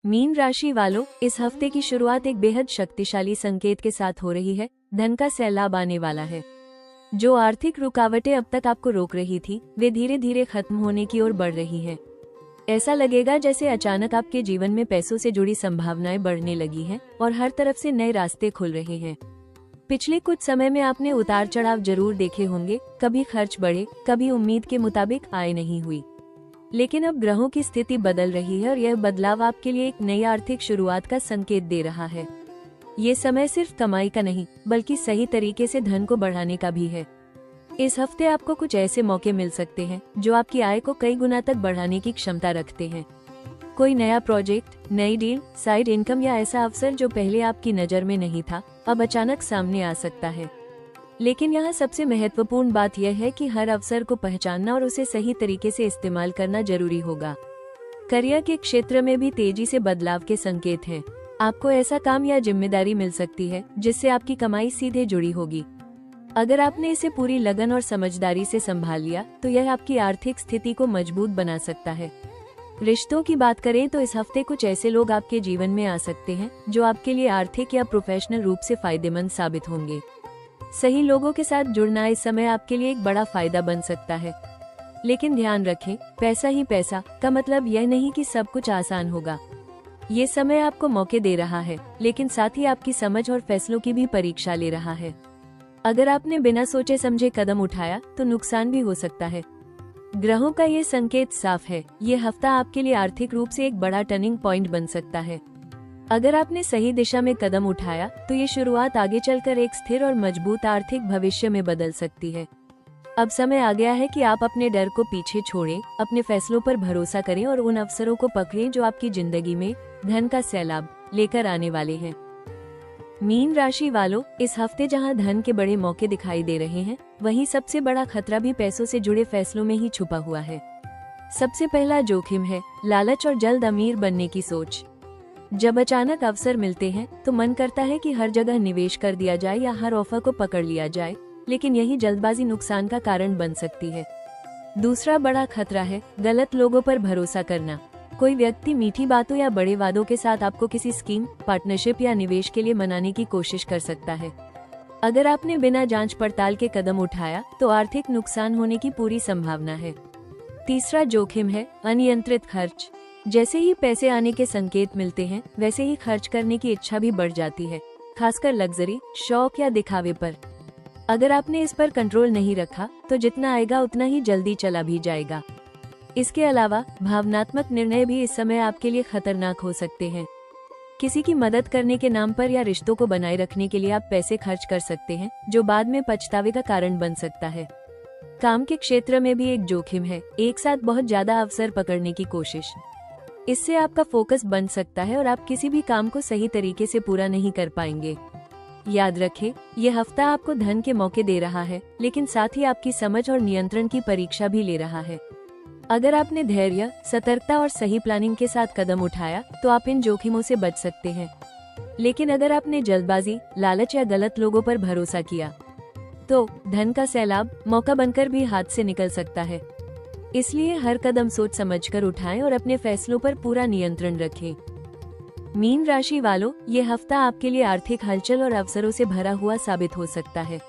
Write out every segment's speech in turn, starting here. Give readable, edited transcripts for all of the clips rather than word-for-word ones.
Mean राशि वालों, इस हफ्ते की शुरुआत एक बेहद शक्तिशाली संकेत के साथ हो रही है। धन का सैलाब आने वाला है। जो आर्थिक रुकावटें अब तक आपको रोक रही थी, वे धीरे धीरे खत्म होने की ओर बढ़ रही हैं। ऐसा लगेगा जैसे अचानक आपके जीवन में पैसों से जुड़ी संभावनाएं बढ़ने लगी हैं और हर तरफ से नए रास्ते खुल रहे हैं। पिछले कुछ समय में आपने उतार चढ़ाव जरूर देखे होंगे, कभी खर्च बढ़े, कभी उम्मीद के मुताबिक आय नहीं हुई। लेकिन अब ग्रहों की स्थिति बदल रही है और यह बदलाव आपके लिए एक नई आर्थिक शुरुआत का संकेत दे रहा है। ये समय सिर्फ कमाई का नहीं, बल्कि सही तरीके से धन को बढ़ाने का भी है। इस हफ्ते आपको कुछ ऐसे मौके मिल सकते हैं जो आपकी आय को कई गुना तक बढ़ाने की क्षमता रखते हैं। कोई नया प्रोजेक्ट, नई डील, साइड इनकम या ऐसा अवसर जो पहले आपकी नजर में नहीं था, अब अचानक सामने आ सकता है। लेकिन यहाँ सबसे महत्वपूर्ण बात यह है कि हर अवसर को पहचानना और उसे सही तरीके से इस्तेमाल करना जरूरी होगा। करियर के क्षेत्र में भी तेजी से बदलाव के संकेत हैं। आपको ऐसा काम या जिम्मेदारी मिल सकती है जिससे आपकी कमाई सीधे जुड़ी होगी। अगर आपने इसे पूरी लगन और समझदारी से संभाल लिया तो यह आपकी आर्थिक स्थिति को मजबूत बना सकता है। रिश्तों की बात करें तो इस हफ्ते कुछ ऐसे लोग आपके जीवन में आ सकते हैं जो आपके लिए आर्थिक या प्रोफेशनल रूप से फायदेमंद साबित होंगे। सही लोगों के साथ जुड़ना इस समय आपके लिए एक बड़ा फायदा बन सकता है। लेकिन ध्यान रखें, पैसा ही पैसा का मतलब यह नहीं कि सब कुछ आसान होगा। ये समय आपको मौके दे रहा है, लेकिन साथ ही आपकी समझ और फैसलों की भी परीक्षा ले रहा है। अगर आपने बिना सोचे समझे कदम उठाया तो नुकसान भी हो सकता है। ग्रहों का ये संकेत साफ है, ये हफ्ता आपके लिए आर्थिक रूप से एक बड़ा टर्निंग पॉइंट बन सकता है। अगर आपने सही दिशा में कदम उठाया तो ये शुरुआत आगे चलकर एक स्थिर और मजबूत आर्थिक भविष्य में बदल सकती है। अब समय आ गया है कि आप अपने डर को पीछे छोड़ें, अपने फैसलों पर भरोसा करें और उन अवसरों को पकड़ें जो आपकी जिंदगी में धन का सैलाब लेकर आने वाले हैं। मीन राशि वालों, इस हफ्ते जहां धन के बड़े मौके दिखाई दे रहे हैं, वहीं सबसे बड़ा खतरा भी पैसों से जुड़े फैसलों में ही छुपा हुआ है। सबसे पहला जोखिम है लालच और जल्द अमीर बनने की सोच। जब अचानक अवसर मिलते हैं तो मन करता है कि हर जगह निवेश कर दिया जाए या हर ऑफर को पकड़ लिया जाए, लेकिन यही जल्दबाजी नुकसान का कारण बन सकती है। दूसरा बड़ा खतरा है गलत लोगों पर भरोसा करना। कोई व्यक्ति मीठी बातों या बड़े वादों के साथ आपको किसी स्कीम, पार्टनरशिप या निवेश के लिए मनाने की कोशिश कर सकता है। अगर आपने बिना जांच पड़ताल के कदम उठाया तो आर्थिक नुकसान होने की पूरी संभावना है। तीसरा जोखिम है अनियंत्रित खर्च। जैसे ही पैसे आने के संकेत मिलते हैं, वैसे ही खर्च करने की इच्छा भी बढ़ जाती है, खासकर लग्जरी, शौक या दिखावे पर। अगर आपने इस पर कंट्रोल नहीं रखा तो जितना आएगा उतना ही जल्दी चला भी जाएगा। इसके अलावा भावनात्मक निर्णय भी इस समय आपके लिए खतरनाक हो सकते हैं। किसी की मदद करने के नाम पर या रिश्तों को बनाए रखने के लिए आप पैसे खर्च कर सकते हैं, जो बाद में पछतावे का कारण बन सकता है। काम के क्षेत्र में भी एक जोखिम है, एक साथ बहुत ज्यादा अवसर पकड़ने की कोशिश। इससे आपका फोकस बन सकता है और आप किसी भी काम को सही तरीके से पूरा नहीं कर पाएंगे। याद रखें, यह हफ्ता आपको धन के मौके दे रहा है, लेकिन साथ ही आपकी समझ और नियंत्रण की परीक्षा भी ले रहा है। अगर आपने धैर्य, सतर्कता और सही प्लानिंग के साथ कदम उठाया तो आप इन जोखिमों से बच सकते हैं। लेकिन अगर आपने जल्दबाजी, लालच या गलत लोगों पर भरोसा किया तो धन का सैलाब मौका बनकर भी हाथ से निकल सकता है। इसलिए हर कदम सोच समझकर उठाएं और अपने फैसलों पर पूरा नियंत्रण रखें। मीन राशि वालों, ये हफ्ता आपके लिए आर्थिक हलचल और अवसरों से भरा हुआ साबित हो सकता है।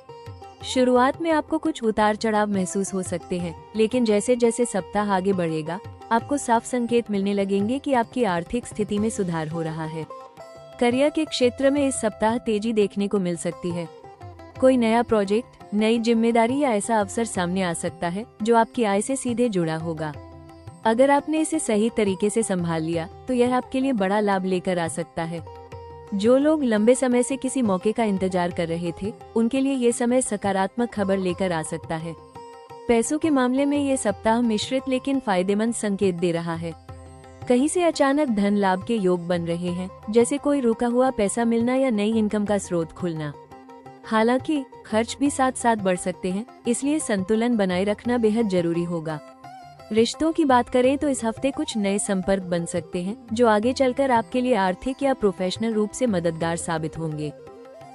शुरुआत में आपको कुछ उतार चढ़ाव महसूस हो सकते हैं, लेकिन जैसे जैसे सप्ताह आगे बढ़ेगा, आपको साफ संकेत मिलने लगेंगे कि आपकी आर्थिक स्थिति में सुधार हो रहा है। करियर के क्षेत्र में इस सप्ताह तेजी देखने को मिल सकती है। कोई नया प्रोजेक्ट, नई जिम्मेदारी या ऐसा अवसर सामने आ सकता है जो आपकी आय से सीधे जुड़ा होगा। अगर आपने इसे सही तरीके से संभाल लिया तो यह आपके लिए बड़ा लाभ लेकर आ सकता है। जो लोग लंबे समय से किसी मौके का इंतजार कर रहे थे, उनके लिए ये समय सकारात्मक खबर लेकर आ सकता है। पैसों के मामले में ये सप्ताह मिश्रित लेकिन फायदेमंद संकेत दे रहा है। कहीं से अचानक धन लाभ के योग बन रहे हैं, जैसे कोई रुका हुआ पैसा मिलना या नई इनकम का स्रोत खुलना। हालांकि खर्च भी साथ साथ बढ़ सकते हैं, इसलिए संतुलन बनाए रखना बेहद जरूरी होगा। रिश्तों की बात करें तो इस हफ्ते कुछ नए संपर्क बन सकते हैं जो आगे चलकर आपके लिए आर्थिक या प्रोफेशनल रूप से मददगार साबित होंगे।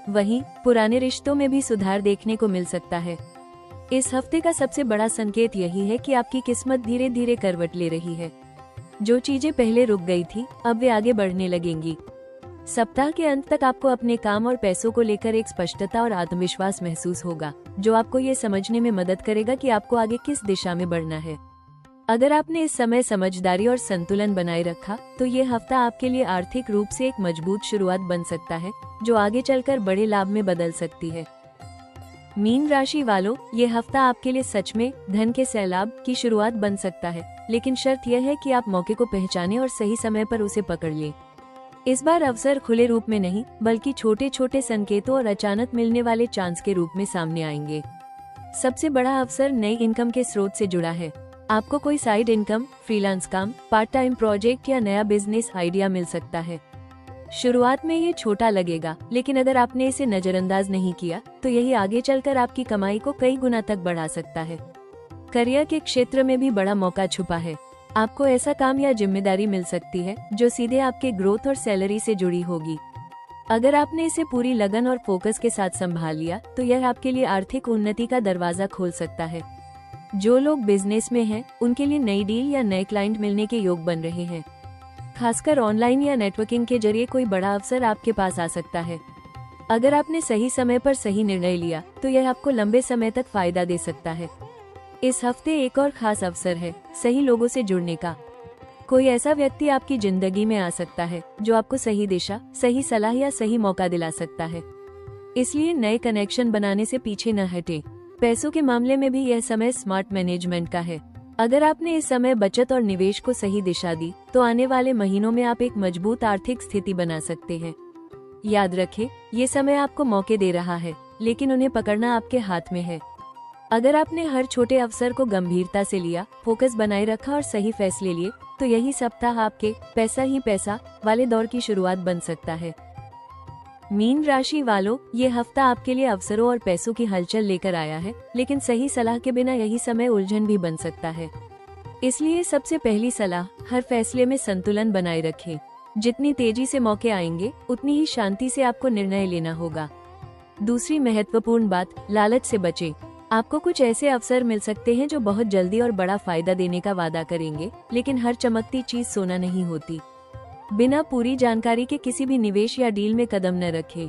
वहीं पुराने रिश्तों में भी सुधार देखने को मिल सकता है। इस हफ्ते का सबसे बड़ा संकेत यही है कि आपकी किस्मत धीरे धीरे करवट ले रही है। जो चीजें पहले रुक गई थी अब वे आगे बढ़ने लगेंगी। सप्ताह के अंत तक आपको अपने काम और पैसों को लेकर एक स्पष्टता और आत्मविश्वास महसूस होगा, जो आपको ये समझने में मदद करेगा कि आपको आगे किस दिशा में बढ़ना है। अगर आपने इस समय समझदारी और संतुलन बनाए रखा तो ये हफ्ता आपके लिए आर्थिक रूप से एक मजबूत शुरुआत बन सकता है, जो आगे चलकर बड़े लाभ में बदल सकती है। मीन राशि वालों, ये हफ्ता आपके लिए सच में धन के सैलाब की शुरुआत बन सकता है, लेकिन शर्त यह है कि आप मौके को पहचानें और सही समय पर उसे पकड़ लें। इस बार अवसर खुले रूप में नहीं, बल्कि छोटे छोटे संकेतों और अचानक मिलने वाले चांस के रूप में सामने आएंगे। सबसे बड़ा अवसर नई इनकम के स्रोत से जुड़ा है। आपको कोई साइड इनकम, फ्रीलांस काम, पार्ट टाइम प्रोजेक्ट या नया बिजनेस आइडिया मिल सकता है। शुरुआत में ये छोटा लगेगा, लेकिन अगर आपने इसे नजरअंदाज नहीं किया तो यही आगे चलकर आपकी कमाई को कई गुना तक बढ़ा सकता है। करियर के क्षेत्र में भी बड़ा मौका छुपा है। आपको ऐसा काम या जिम्मेदारी मिल सकती है जो सीधे आपके ग्रोथ और सैलरी से जुड़ी होगी। अगर आपने इसे पूरी लगन और फोकस के साथ संभाल लिया तो यह आपके लिए आर्थिक उन्नति का दरवाजा खोल सकता है। जो लोग बिजनेस में हैं, उनके लिए नई डील या नए क्लाइंट मिलने के योग बन रहे हैं। खासकर ऑनलाइन या नेटवर्किंग के जरिए कोई बड़ा अवसर आपके पास आ सकता है। अगर आपने सही समय पर सही निर्णय लिया तो यह आपको लंबे समय तक फायदा दे सकता है। इस हफ्ते एक और खास अवसर है सही लोगों से जुड़ने का। कोई ऐसा व्यक्ति आपकी जिंदगी में आ सकता है जो आपको सही दिशा, सही सलाह या सही मौका दिला सकता है। इसलिए नए कनेक्शन बनाने से पीछे न हटे। पैसों के मामले में भी यह समय स्मार्ट मैनेजमेंट का है। अगर आपने इस समय बचत और निवेश को सही दिशा दी तो आने वाले महीनों में आप एक मजबूत आर्थिक स्थिति बना सकते हैं। याद रखें, ये समय आपको मौके दे रहा है, लेकिन उन्हें पकड़ना आपके हाथ में है। अगर आपने हर छोटे अवसर को गंभीरता से लिया, फोकस बनाए रखा और सही फैसले लिए तो यही सप्ताह आपके पैसा ही पैसा वाले दौर की शुरुआत बन सकता है। मीन राशि वालों, ये हफ्ता आपके लिए अवसरों और पैसों की हलचल लेकर आया है, लेकिन सही सलाह के बिना यही समय उलझन भी बन सकता है। इसलिए सबसे पहली सलाह, हर फैसले में संतुलन बनाए रखें। जितनी तेजी से मौके आएंगे उतनी ही शांति से आपको निर्णय लेना होगा। दूसरी महत्वपूर्ण बात, लालच से बचें। आपको कुछ ऐसे अवसर मिल सकते हैं जो बहुत जल्दी और बड़ा फायदा देने का वादा करेंगे, लेकिन हर चमकती चीज सोना नहीं होती। बिना पूरी जानकारी के किसी भी निवेश या डील में कदम न रखें।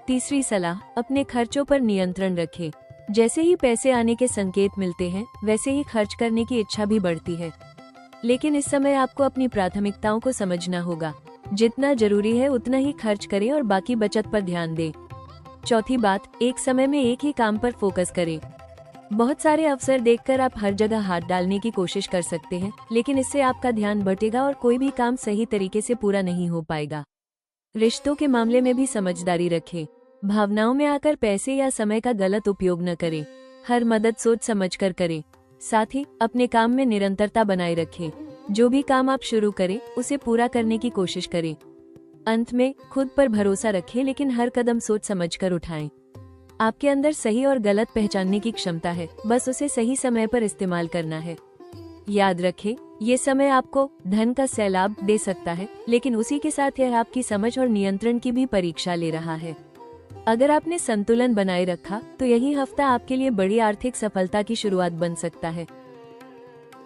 तीसरी सलाह, अपने खर्चों पर नियंत्रण रखें। जैसे ही पैसे आने के संकेत मिलते हैं, वैसे ही खर्च करने की इच्छा भी बढ़ती है। लेकिन इस समय आपको अपनी प्राथमिकताओं को समझना होगा। जितना जरूरी है उतना ही खर्च करें और बाकी बचत पर ध्यान दें। चौथी बात, एक समय में एक ही काम पर फोकस करें। बहुत सारे अवसर देखकर आप हर जगह हाथ डालने की कोशिश कर सकते हैं, लेकिन इससे आपका ध्यान भटकेगा और कोई भी काम सही तरीके से पूरा नहीं हो पाएगा। रिश्तों के मामले में भी समझदारी रखें। भावनाओं में आकर पैसे या समय का गलत उपयोग न करें। हर मदद सोच समझकर करें। साथ ही अपने काम में निरंतरता बनाए रखें। जो भी काम आप शुरू करें उसे पूरा करने की कोशिश करें। अंत में खुद पर भरोसा रखें, लेकिन हर कदम सोच समझकर उठाएं। आपके अंदर सही और गलत पहचानने की क्षमता है, बस उसे सही समय पर इस्तेमाल करना है। याद रखें, ये समय आपको धन का सैलाब दे सकता है, लेकिन उसी के साथ यह आपकी समझ और नियंत्रण की भी परीक्षा ले रहा है। अगर आपने संतुलन बनाए रखा तो यही हफ्ता आपके लिए बड़ी आर्थिक सफलता की शुरुआत बन सकता है।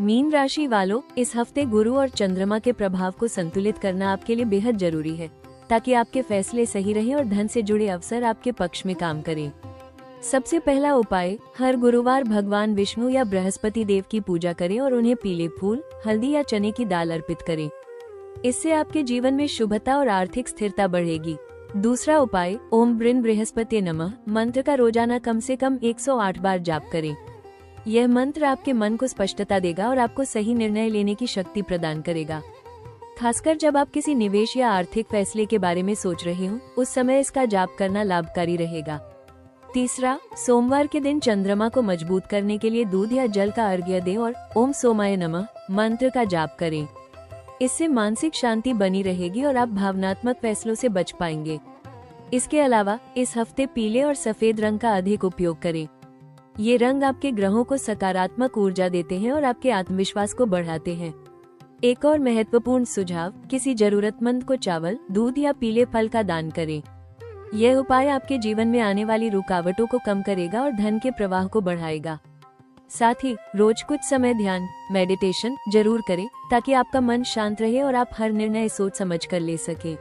मीन राशि वालों, इस हफ्ते गुरु और चंद्रमा के प्रभाव को संतुलित करना आपके लिए बेहद जरूरी है, ताकि आपके फैसले सही रहें और धन से जुड़े अवसर आपके पक्ष में काम करें। सबसे पहला उपाय, हर गुरुवार भगवान विष्णु या बृहस्पति देव की पूजा करें और उन्हें पीले फूल, हल्दी या चने की दाल अर्पित करें। इससे आपके जीवन में शुभता और आर्थिक स्थिरता बढ़ेगी। दूसरा उपाय, ओम ब्रिन बृहस्पति नमः मंत्र का रोजाना कम से कम 108 बार जाप करें। यह मंत्र आपके मन को स्पष्टता देगा और आपको सही निर्णय लेने की शक्ति प्रदान करेगा। खासकर जब आप किसी निवेश या आर्थिक फैसले के बारे में सोच रहे हो, उस समय इसका जाप करना लाभकारी रहेगा। तीसरा, सोमवार के दिन चंद्रमा को मजबूत करने के लिए दूध या जल का अर्घ्य दें और ओम सोमाय नमः मंत्र का जाप करें। इससे मानसिक शांति बनी रहेगी और आप भावनात्मक फैसलों से बच पाएंगे। इसके अलावा इस हफ्ते पीले और सफेद रंग का अधिक उपयोग करें। ये रंग आपके ग्रहों को सकारात्मक ऊर्जा देते हैं और आपके आत्मविश्वास को बढ़ाते हैं। एक और महत्वपूर्ण सुझाव, किसी जरूरतमंद को चावल, दूध या पीले फल का दान करें। यह उपाय आपके जीवन में आने वाली रुकावटों को कम करेगा और धन के प्रवाह को बढ़ाएगा। साथ ही रोज कुछ समय ध्यान मेडिटेशन जरूर करें ताकि आपका मन शांत रहे और आप हर निर्णय सोच समझ कर ले सके।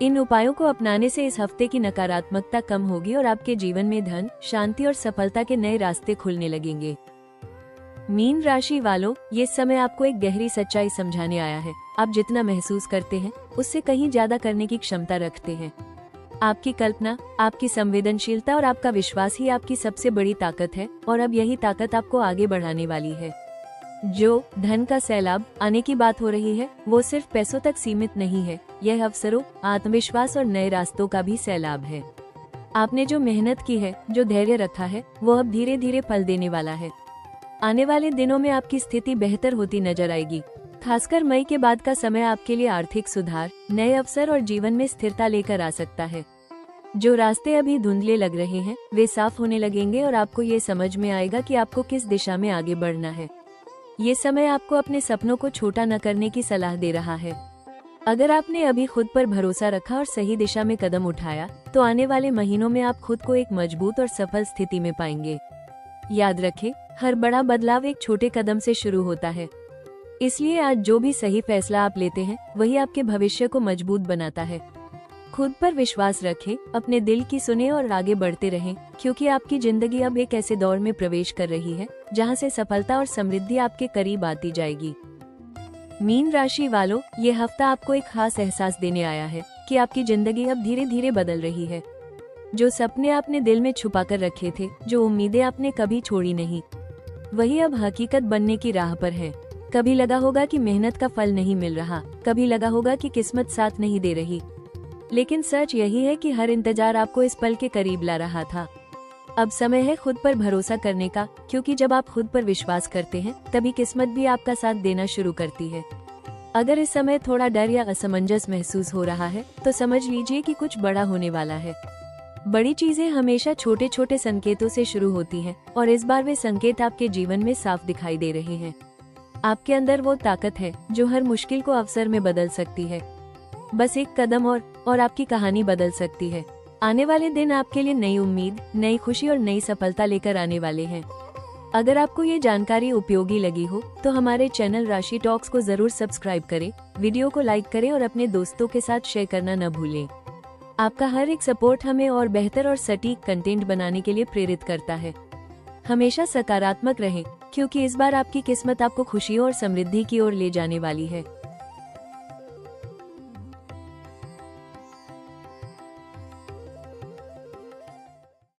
इन उपायों को अपनाने से इस हफ्ते की नकारात्मकता कम होगी और आपके जीवन में धन, शांति और सफलता के नए रास्ते खुलने लगेंगे। मीन राशि वालों, ये समय आपको एक गहरी सच्चाई समझाने आया है। आप जितना महसूस करते हैं उससे कहीं ज्यादा करने की क्षमता रखते हैं। आपकी कल्पना, आपकी संवेदनशीलता और आपका विश्वास ही आपकी सबसे बड़ी ताकत है और अब यही ताकत आपको आगे बढ़ाने वाली है। जो धन का सैलाब आने की बात हो रही है वो सिर्फ पैसों तक सीमित नहीं है, यह अवसरों, आत्मविश्वास और नए रास्तों का भी सैलाब है। आपने जो मेहनत की है, जो धैर्य रखा है, वो अब धीरे धीरे फल देने वाला है। आने वाले दिनों में आपकी स्थिति बेहतर होती नजर आएगी। खासकर मई के बाद का समय आपके लिए आर्थिक सुधार, नए अवसर और जीवन में स्थिरता लेकर आ सकता है। जो रास्ते अभी धुंधले लग रहे हैं वे साफ होने लगेंगे और आपको ये समझ में आएगा कि आपको किस दिशा में आगे बढ़ना है। ये समय आपको अपने सपनों को छोटा न करने की सलाह दे रहा है। अगर आपने अभी खुद पर भरोसा रखा और सही दिशा में कदम उठाया तो आने वाले महीनों में आप खुद को एक मजबूत और सफल स्थिति में पाएंगे। याद रखें, हर बड़ा बदलाव एक छोटे कदम से शुरू होता है। इसलिए आज जो भी सही फैसला आप लेते हैं वही आपके भविष्य को मजबूत बनाता है। खुद पर विश्वास रखें, अपने दिल की सुने और आगे बढ़ते रहें, क्योंकि आपकी जिंदगी अब एक ऐसे दौर में प्रवेश कर रही है जहां से सफलता और समृद्धि आपके करीब आती जाएगी। मीन राशि वालों, ये हफ्ता आपको एक खास एहसास देने आया है कि आपकी जिंदगी अब धीरे धीरे बदल रही है। जो सपने आपने दिल में छुपा कर रखे थे, जो उम्मीदें आपने कभी छोड़ी नहीं, वही अब हकीकत बनने की राह पर है। कभी लगा होगा कि मेहनत का फल नहीं मिल रहा, कभी लगा होगा कि किस्मत साथ नहीं दे रही, लेकिन सच यही है कि हर इंतजार आपको इस पल के करीब ला रहा था। अब समय है खुद पर भरोसा करने का, क्योंकि जब आप खुद पर विश्वास करते हैं तभी किस्मत भी आपका साथ देना शुरू करती है। अगर इस समय थोड़ा डर या असमंजस महसूस हो रहा है तो समझ लीजिए कि कुछ बड़ा होने वाला है। बड़ी चीजें हमेशा छोटे छोटे संकेतों से शुरू होती हैं और इस बार वे संकेत आपके जीवन में साफ दिखाई दे रहे हैं। आपके अंदर वो ताकत है जो हर मुश्किल को अवसर में बदल सकती है। बस एक कदम और आपकी कहानी बदल सकती है। आने वाले दिन आपके लिए नई उम्मीद, नई खुशी और नई सफलता लेकर आने वाले हैं। अगर आपको ये जानकारी उपयोगी लगी हो तो हमारे चैनल राशि टॉक्स को जरूर सब्सक्राइब करें, वीडियो को लाइक करें और अपने दोस्तों के साथ शेयर करना न भूलें। आपका हर एक सपोर्ट हमें और बेहतर और सटीक कंटेंट बनाने के लिए प्रेरित करता है। हमेशा सकारात्मक रहें, क्योंकि इस बार आपकी किस्मत आपको खुशियों और समृद्धि की ओर ले जाने वाली है।